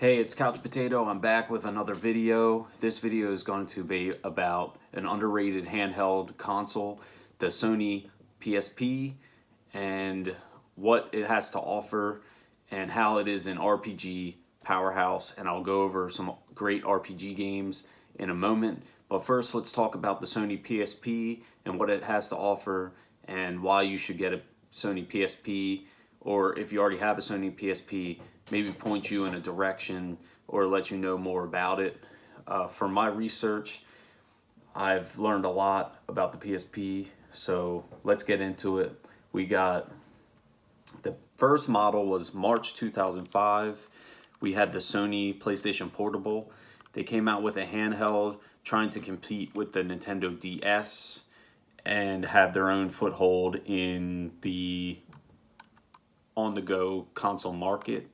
Hey, it's Couch Potato. I'm back with another video. This video is going to be about an underrated handheld console, the Sony PSP, and what it has to offer and how it is an RPG powerhouse. And I'll go over some great RPG games in a moment. But first, let's talk about the Sony PSP and what it has to offer and why you should get a Sony PSP, or if you already have a Sony PSP, maybe point you in a direction or let you know more about it. From my research, I've learned a lot about the PSP, so let's get into it. We got the first model was March 2005. We had the Sony PlayStation Portable. They came out with a handheld trying to compete with the Nintendo DS and have their own foothold in the on-the-go console market,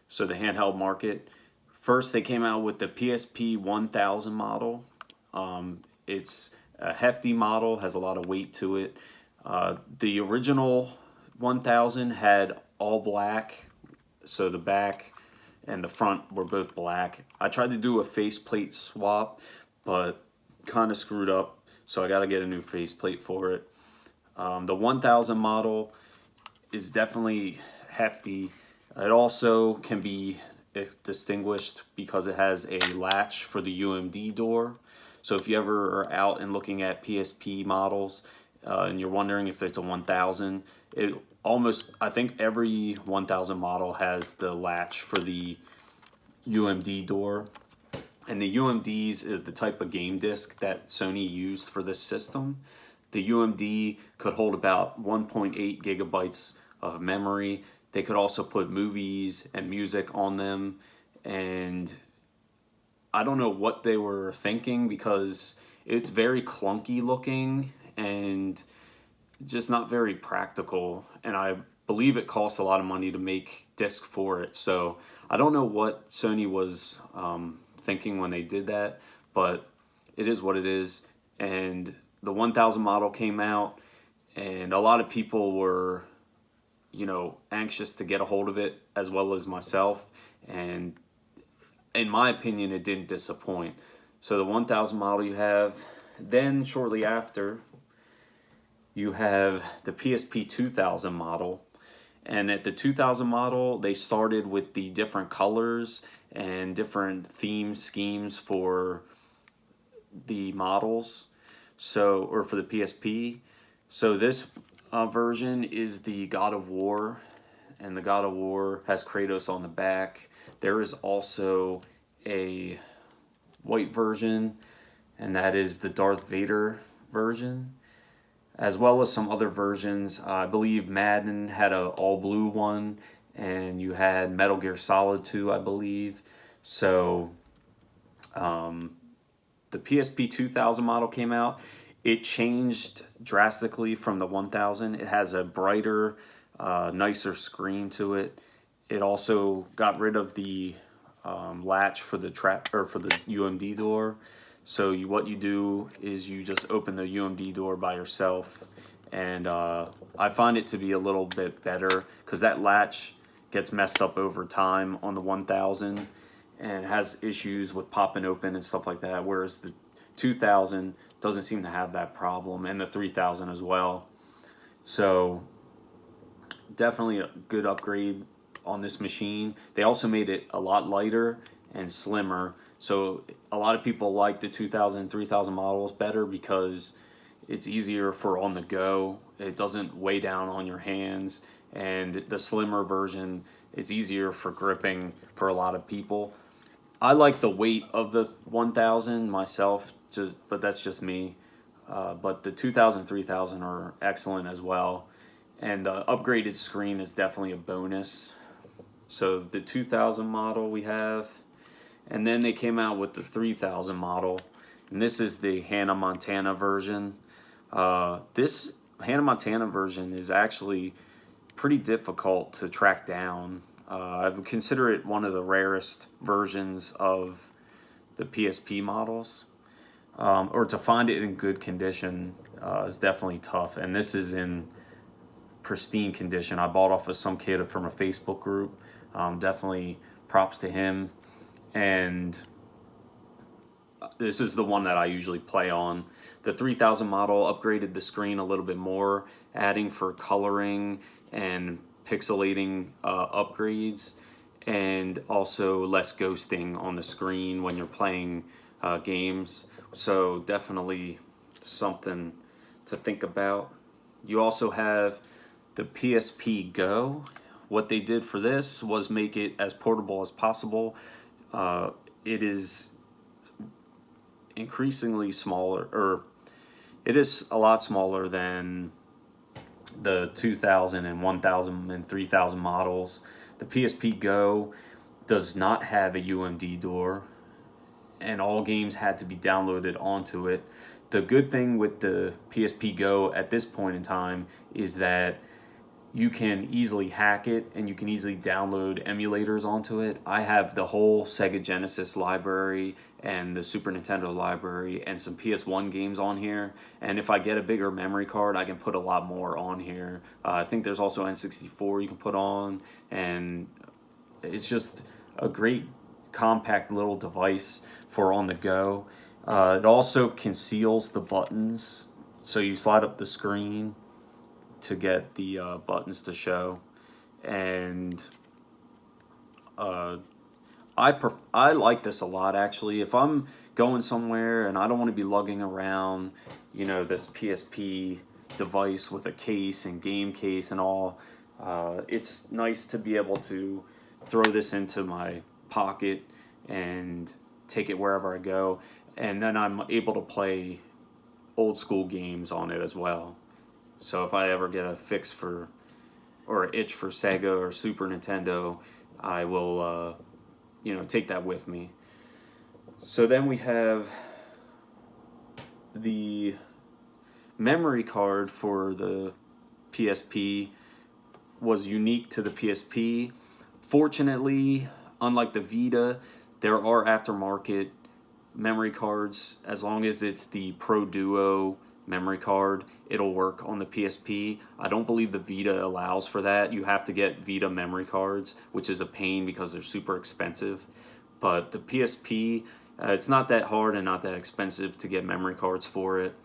so the handheld market. First, they came out with the PSP 1000 model. It's a hefty model, has a lot of weight to it. The original 1000 had all black, so the back and the front were both black. I tried to do a faceplate swap, but kind of screwed up, so I got to get a new faceplate for it. The 1000 model is definitely hefty. It also can be distinguished because it has a latch for the UMD door. So if you ever are out and looking at PSP models and you're wondering if it's a 1000, I think every 1000 model has the latch for the UMD door. And the UMDs is the type of game disc that Sony used for this system. The UMD could hold about 1.8 gigabytes of memory. They could also put movies and music on them, and I don't know what they were thinking because it's very clunky looking and just not very practical, and I believe it costs a lot of money to make disc for it. So I don't know what Sony was thinking when they did that, but it is what it is. And the 1000 model came out, and a lot of people were, anxious to get a hold of it, as well as myself. And in my opinion, it didn't disappoint. So the 1000 model you have. Then shortly after, you have the PSP 2000 model. And at the 2000 model, they started with the different colors and different theme schemes for the models, or for the PSP. So this version is the God of War, and the God of War has Kratos on the back. There is also a white version, and that is the Darth Vader version, as well as some other versions. I believe Madden had a all blue one, and you had Metal Gear Solid 2, I believe. So the PSP 2000 model came out. It changed drastically from the 1000. It has a brighter, nicer screen to it. It also got rid of the latch for the for the UMD door. So what you do is you just open the UMD door by yourself, and I find it to be a little bit better because that latch gets messed up over time on the 1000 and has issues with popping open and stuff like that, whereas the 2000 doesn't seem to have that problem, and the 3000 as well. So definitely a good upgrade on this machine. They also made it a lot lighter and slimmer, so a lot of people like the 2000 3000 models better because it's easier for on the go. It doesn't weigh down on your hands, and the slimmer version, it's easier for gripping for a lot of people. I like the weight of the 1000 myself, but that's just me. But the 2000 3000 are excellent as well, and the upgraded screen is definitely a bonus. So the 2000 model we have, and then they came out with the 3000 model, and this is the Hannah Montana version. This Hannah Montana version is actually pretty difficult to track down. I would consider it one of the rarest versions of the PSP models, or to find it in good condition is definitely tough. And this is in pristine condition. I bought off of some kid from a Facebook group. Definitely props to him. And this is the one that I usually play on. The 3000 model upgraded the screen a little bit more, adding for coloring and pixelating upgrades, and also less ghosting on the screen when you're playing games. So definitely something to think about. You also have the PSP Go. What they did for this was make it as portable as possible. It is increasingly smaller, or it is a lot smaller than the 2000 and 1000 and 3000 models. The PSP Go does not have a UMD door, and all games had to be downloaded onto it. The good thing with the PSP Go at this point in time is that you can easily hack it and you can easily download emulators onto it. I have the whole Sega Genesis library and the Super Nintendo library and some PS1 games on here. And if I get a bigger memory card, I can put a lot more on here. I think there's also N64 you can put on, and it's just a great compact little device for on the go. It also conceals the buttons, so you slide up the screen to get the buttons to show. And I like this a lot, actually. If I'm going somewhere and I don't want to be lugging around, you know, this PSP device with a case and game case and all, it's nice to be able to throw this into my pocket and take it wherever I go. And then I'm able to play old school games on it as well. So if I ever get a fix for, or an itch for Sega or Super Nintendo, I will, you know, take that with me. So then we have the memory card for the PSP was unique to the PSP. Fortunately, unlike the Vita, there are aftermarket memory cards. As long as it's the Pro Duo memory card, it'll work on the PSP. I don't believe the Vita allows for that. You have to get Vita memory cards, which is a pain because they're super expensive. But the PSP, it's not that hard and not that expensive to get memory cards for it.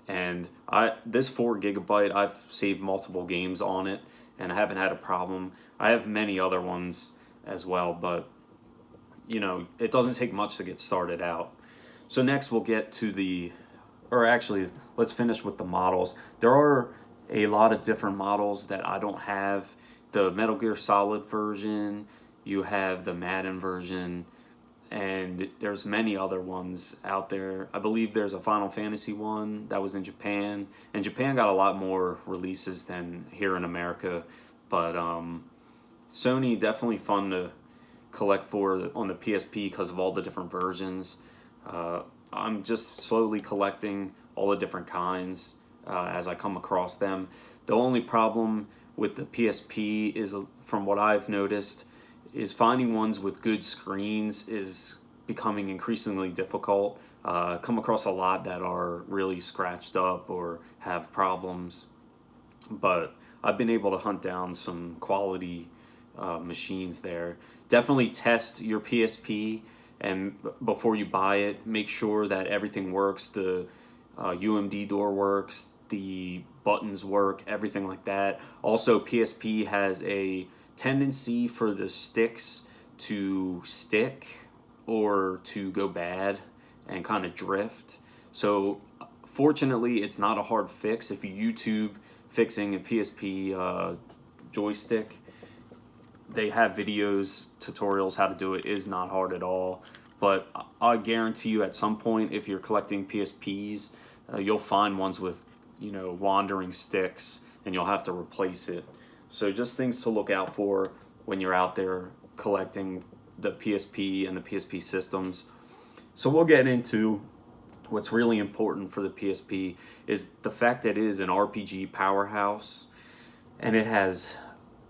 And this 4 gigabyte, I've saved multiple games on it, and I haven't had a problem. I have many other ones as well, but you know, it doesn't take much to get started out. So next we'll get to the, or actually, let's finish with the models. There are a lot of different models that I don't have. The Metal Gear Solid version, you have the Madden version, and there's many other ones out there. I believe there's a Final Fantasy one that was in Japan, and Japan got a lot more releases than here in America. But Sony, definitely fun to collect for on the PSP because of all the different versions. I'm just slowly collecting all the different kinds as I come across them. The only problem with the PSP is, from what I've noticed, is finding ones with good screens is becoming increasingly difficult. Come across a lot that are really scratched up or have problems, but I've been able to hunt down some quality machines there. Definitely test your PSP, and before you buy it, make sure that everything works. The UMD door works, the buttons work, everything like that. Also, PSP has a tendency for the sticks to stick or to go bad and kind of drift. So fortunately, it's not a hard fix. If you YouTube fixing a PSP joystick, they have videos, tutorials how to do it. It is not hard at all. But I guarantee you, at some point, if you're collecting PSPs, you'll find ones with, you know, wandering sticks, and you'll have to replace it. So just things to look out for when you're out there collecting the PSP and the PSP systems. So we'll get into what's really important for the PSP is the fact that it is an RPG powerhouse, and it has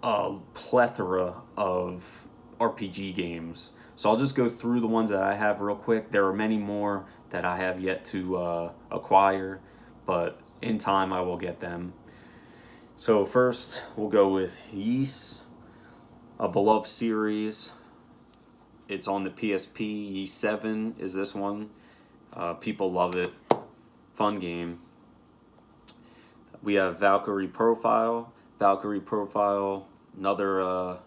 a plethora of RPG games. So I'll just go through the ones that I have real quick. There are many more that I have yet to acquire, but in time I will get them. So first we'll go with Ys, a beloved series. It's on the PSP. E7 is this one. People love it. Fun game. We have Valkyrie Profile. Valkyrie Profile, another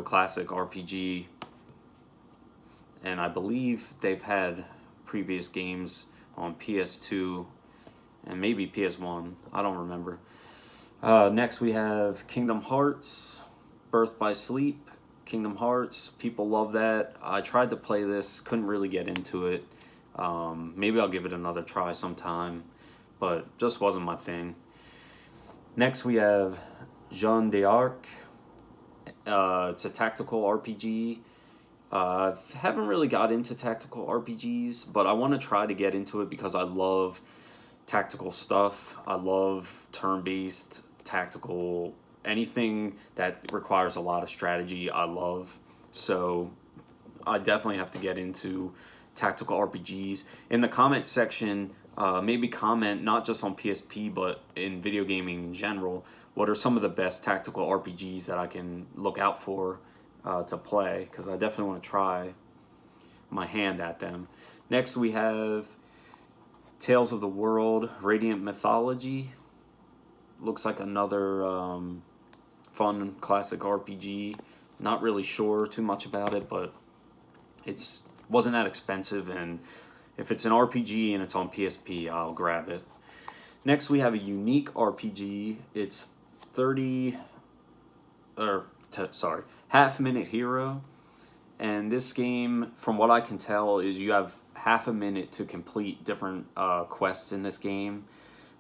classic RPG. And I believe they've had previous games on PS2 and maybe PS1. I don't remember. Next we have Kingdom Hearts, Birth by Sleep. Kingdom Hearts, people love that. I tried to play this, couldn't really get into it. Maybe I'll give it another try sometime, but just wasn't my thing. Next we have Jeanne d'Arc. It's a tactical RPG. I haven't really got into tactical RPGs, but I want to try to get into it because I love tactical stuff. I love turn-based tactical, anything that requires a lot of strategy I love. So I definitely have to get into tactical RPGs. In the comment section, maybe comment not just on PSP but in video gaming in general. What are some of the best tactical RPGs that I can look out for to play? Because I definitely want to try my hand at them. Next we have Tales of the World, Radiant Mythology. Looks like another fun classic RPG. Not really sure too much about it, but it's wasn't that expensive, and if it's an RPG and it's on PSP, I'll grab it. Next we have a unique RPG. It's Half Minute Hero. And this game, from what I can tell, is you have half a minute to complete different quests in this game.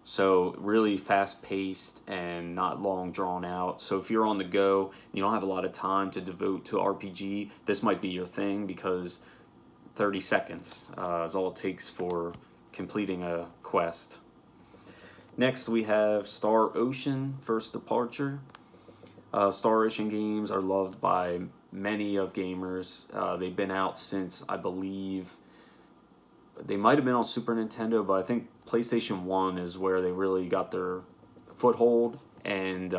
So really fast-paced and not long drawn out. So if you're on the go and you don't have a lot of time to devote to RPG, this might be your thing, because 30 seconds is all it takes for completing a quest. Next we have Star Ocean, First Departure. Star Ocean games are loved by many of gamers. They've been out since, I believe, they might have been on Super Nintendo, but I think PlayStation 1 is where they really got their foothold, and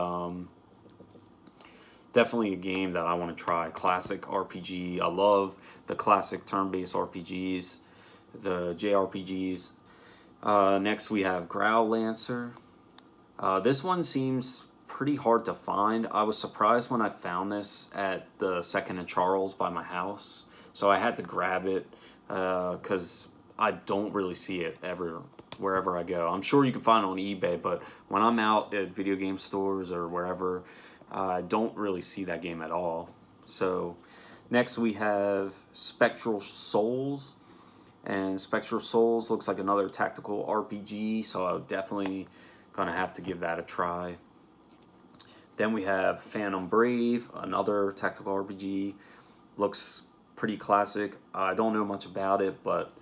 definitely a game that I want to try. Classic RPG. I love the classic turn-based RPGs, the JRPGs. Next we have Growl Lancer. This one seems pretty hard to find. I was surprised when I found this at the Second and Charles by my house, so I had to grab it because I don't really see it ever wherever I go. I'm sure you can find it on eBay, but when I'm out at video game stores or wherever, I don't really see that game at all. So next we have Spectral Souls, and Spectral Souls looks like another tactical RPG, so I'm definitely gonna have to give that a try. Then we have Phantom Brave, another tactical RPG. Looks pretty classic. I don't know much about it, but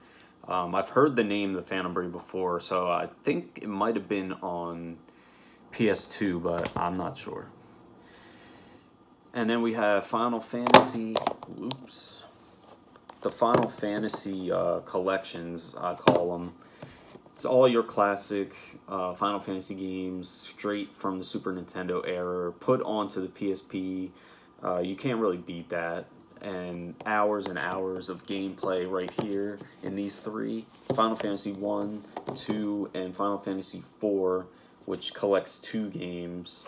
I've heard the name The Phantom Brave before, so I think it might have been on PS2, but I'm not sure. And then we have Final Fantasy, the Final Fantasy collections, I call them. It's all your classic Final Fantasy games, straight from the Super Nintendo era, put onto the PSP. You can't really beat that. And hours of gameplay right here in these three. Final Fantasy 1, 2, and Final Fantasy 4, which collects 2 games.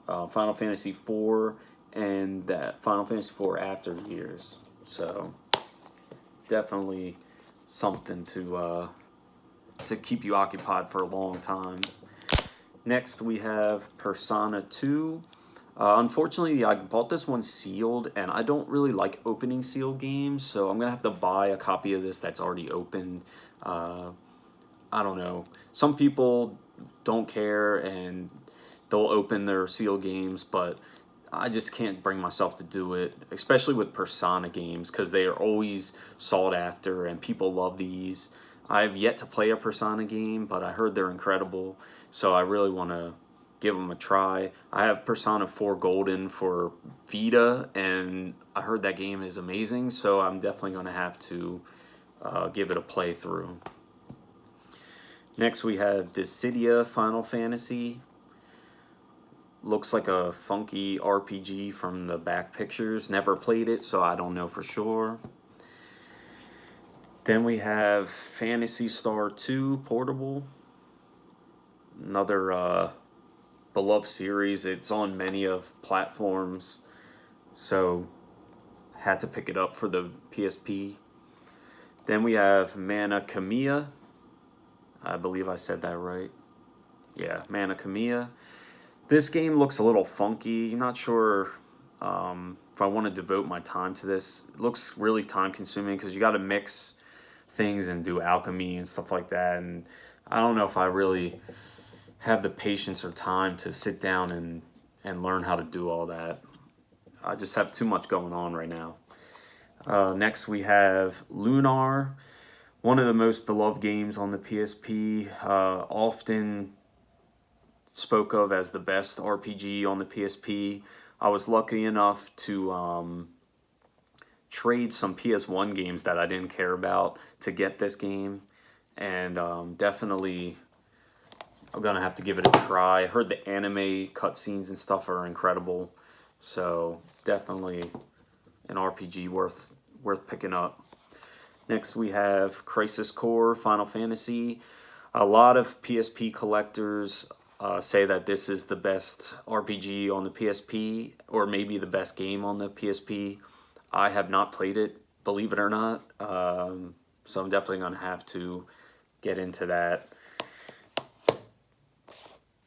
Final Fantasy 4 and that Final Fantasy 4 After Years. So definitely something to keep you occupied for a long time. Next we have Persona 2. Unfortunately, I bought this one sealed, and I don't really like opening sealed games, so I'm going to have to buy a copy of this that's already opened. I don't know. Some people don't care, and they'll open their sealed games, but I just can't bring myself to do it, especially with Persona games, because they are always sought after, and people love these. I've yet to play a Persona game, but I heard they're incredible, so I really want to give them a try. I have Persona 4 Golden for Vita, and I heard that game is amazing, so I'm definitely going to have to give it a playthrough. Next we have Dissidia Final Fantasy. Looks like a funky RPG from the back pictures. Never played it, so I don't know for sure. Then we have Phantasy Star 2 Portable. Another beloved series. It's on many of platforms, so had to pick it up for the PSP. Then we have Mana Khemia. I believe I said that right. Yeah, Mana Khemia. This game looks a little funky. I'm not sure if I want to devote my time to this. It looks really time consuming because you got to mix things and do alchemy and stuff like that. And I don't know if I really have the patience or time to sit down and learn how to do all that. I just have too much going on right now. Next we have Lunar, one of the most beloved games on the PSP, often spoke of as the best RPG on the PSP. I was lucky enough to trade some PS1 games that I didn't care about to get this game, and definitely I'm gonna have to give it a try. I heard the anime cutscenes and stuff are incredible, so definitely an RPG worth picking up. Next we have Crisis Core Final Fantasy. A lot of PSP collectors say that this is the best RPG on the PSP, or maybe the best game on the PSP. I have not played it, believe it or not, so I'm definitely going to have to get into that.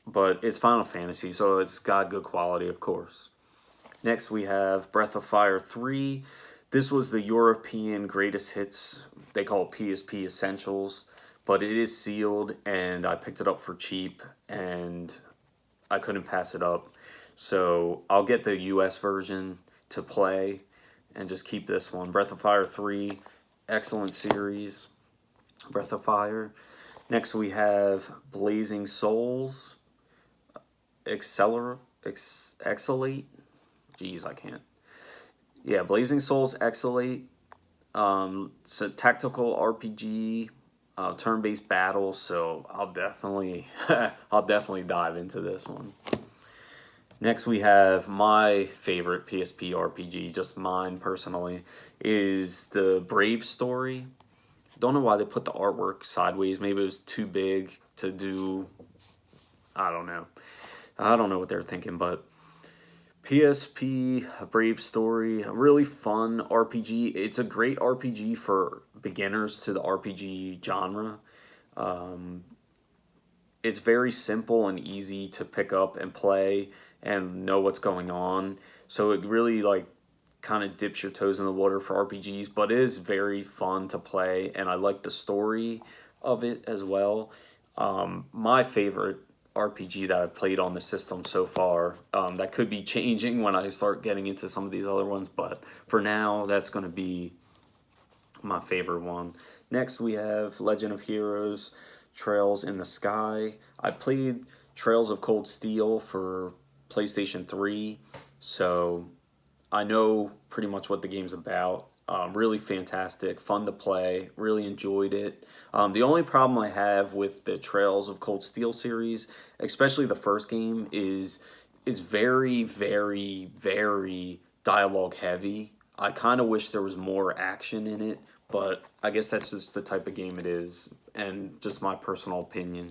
But it's Final Fantasy, so it's got good quality, of course. Next we have Breath of Fire 3. This was the European greatest hits. They call it PSP Essentials, but it is sealed, and I picked it up for cheap, and I couldn't pass it up. So I'll get the US version to play and just keep this one. Breath of Fire 3, excellent series. Breath of Fire. Next we have Blazing Souls. Excelate. Jeez, I can't. Yeah, Blazing Souls Excelate. It's a tactical RPG, turn-based battle. So I'll definitely dive into this one. Next we have my favorite PSP RPG, just mine personally, is the Brave story. Don't know why they put the artwork sideways. Maybe it was too big to do. I don't know. I don't know what they're thinking, but PSP Brave Story, a really fun RPG. It's a great RPG for beginners to the RPG genre. It's very simple and easy to pick up and play and know what's going on. So it really kind of dips your toes in the water for RPGs, but it is very fun to play, and I like the story of it as well. My favorite RPG that I've played on the system so far, that could be changing when I start getting into some of these other ones, but for now that's going to be my favorite one. Next we have Legend of Heroes Trails in the Sky. I played Trails of Cold Steel for PlayStation 3, so I know pretty much what the game's about. Really fantastic, fun to play, really enjoyed it. The only problem I have with the Trails of Cold Steel series, especially the first game, is very, very, very dialogue heavy. I kind of wish there was more action in it, but I guess that's just the type of game it is, and just my personal opinion.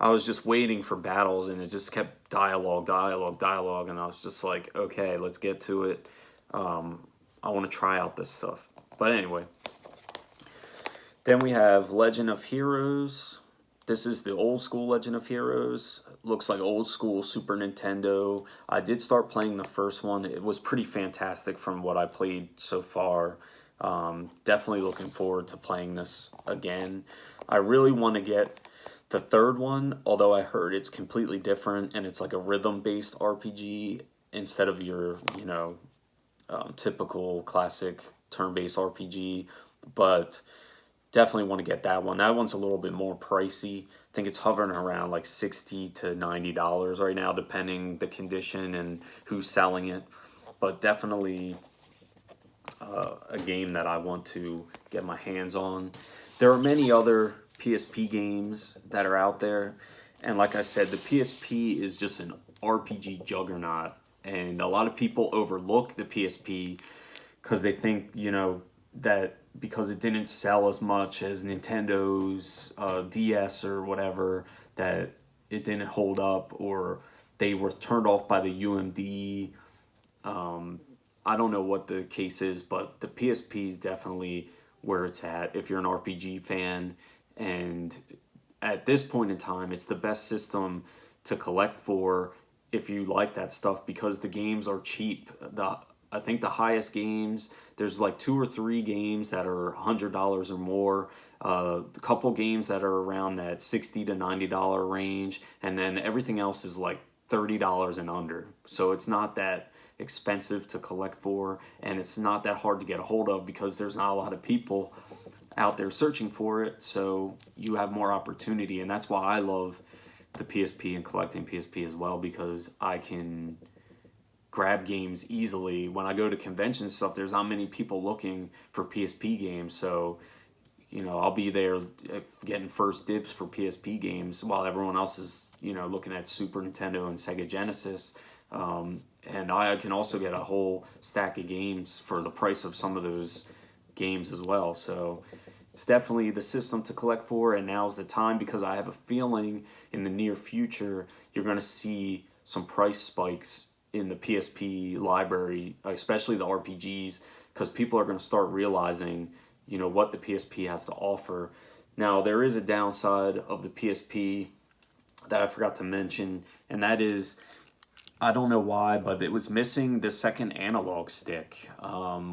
I was just waiting for battles, and it just kept dialogue, and I was just like, okay, let's get to it. I want to try out this stuff. But anyway. Then we have Legend of Heroes. This is the old school Legend of Heroes. Looks like old school Super Nintendo. I did start playing the first one. It was pretty fantastic from what I played so far. Definitely looking forward to playing this again. I really want to get the third one, although I heard it's completely different and it's like a rhythm-based RPG instead of your, typical classic turn-based RPG, but definitely want to get that one. That one's a little bit more pricey. I think it's hovering around like $60 to $90 right now, depending the condition and who's selling it. But definitely a game that I want to get my hands on. There are many other PSP games that are out there, And like I said, the PSP is just an RPG juggernaut. And a lot of people overlook the PSP because they think, that because it didn't sell as much as Nintendo's DS or whatever, that it didn't hold up, or they were turned off by the UMD. I don't know what the case is, but the PSP is definitely where it's at if you're an RPG fan. And at this point in time, it's the best system to collect for if you like that stuff because the games are cheap. I think the highest games, there's like 2 or 3 games that are $100 or more. A couple games that are around that $60 to $90 range, and then everything else is like $30 and under. So it's not that expensive to collect for, and it's not that hard to get a hold of because there's not a lot of people out there searching for it. So you have more opportunity, and that's why I love the PSP and collecting PSP as well, because I can grab games easily. When I go to convention stuff, there's not many people looking for PSP games, so I'll be there getting first dibs for PSP games while everyone else is looking at Super Nintendo and Sega Genesis. And I can also get a whole stack of games for the price of some of those games as well. So it's definitely the system to collect for, and now's the time, because I have a feeling in the near future you're going to see some price spikes in the PSP library, especially the RPGs, because people are going to start realizing what the PSP has to offer. Now, there is a downside of the PSP that I forgot to mention, and that is, I don't know why, but it was missing the second analog stick,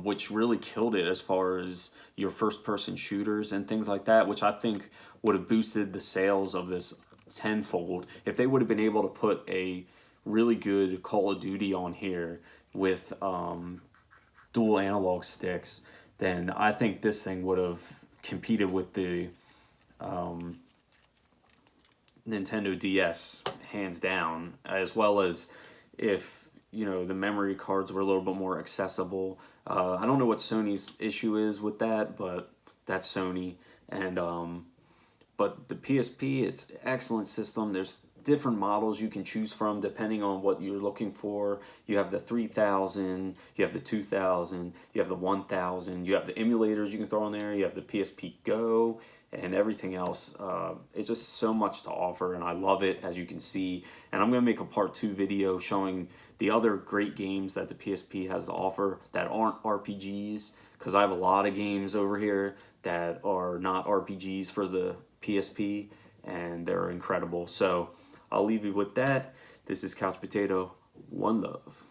which really killed it as far as your first-person shooters and things like that, which I think would have boosted the sales of this tenfold if they would have been able to put a really good Call of Duty on here with dual analog sticks. Then I think this thing would have competed with the Nintendo DS hands down, as well as if the memory cards were a little bit more accessible. I don't know what Sony's issue is with that, but that's Sony. And but the PSP, it's an excellent system. There's different models you can choose from depending on what you're looking for. You have the 3000, you have the 2000, you have the 1000, you have the emulators you can throw on there, you have the PSP Go, and everything else. It's just so much to offer, and I love it, as you can see. And I'm going to make a part 2 video showing the other great games that the PSP has to offer that aren't RPGs, because I have a lot of games over here that are not RPGs for the PSP, and they're incredible. So I'll leave you with that. This is Couch Potato. One love.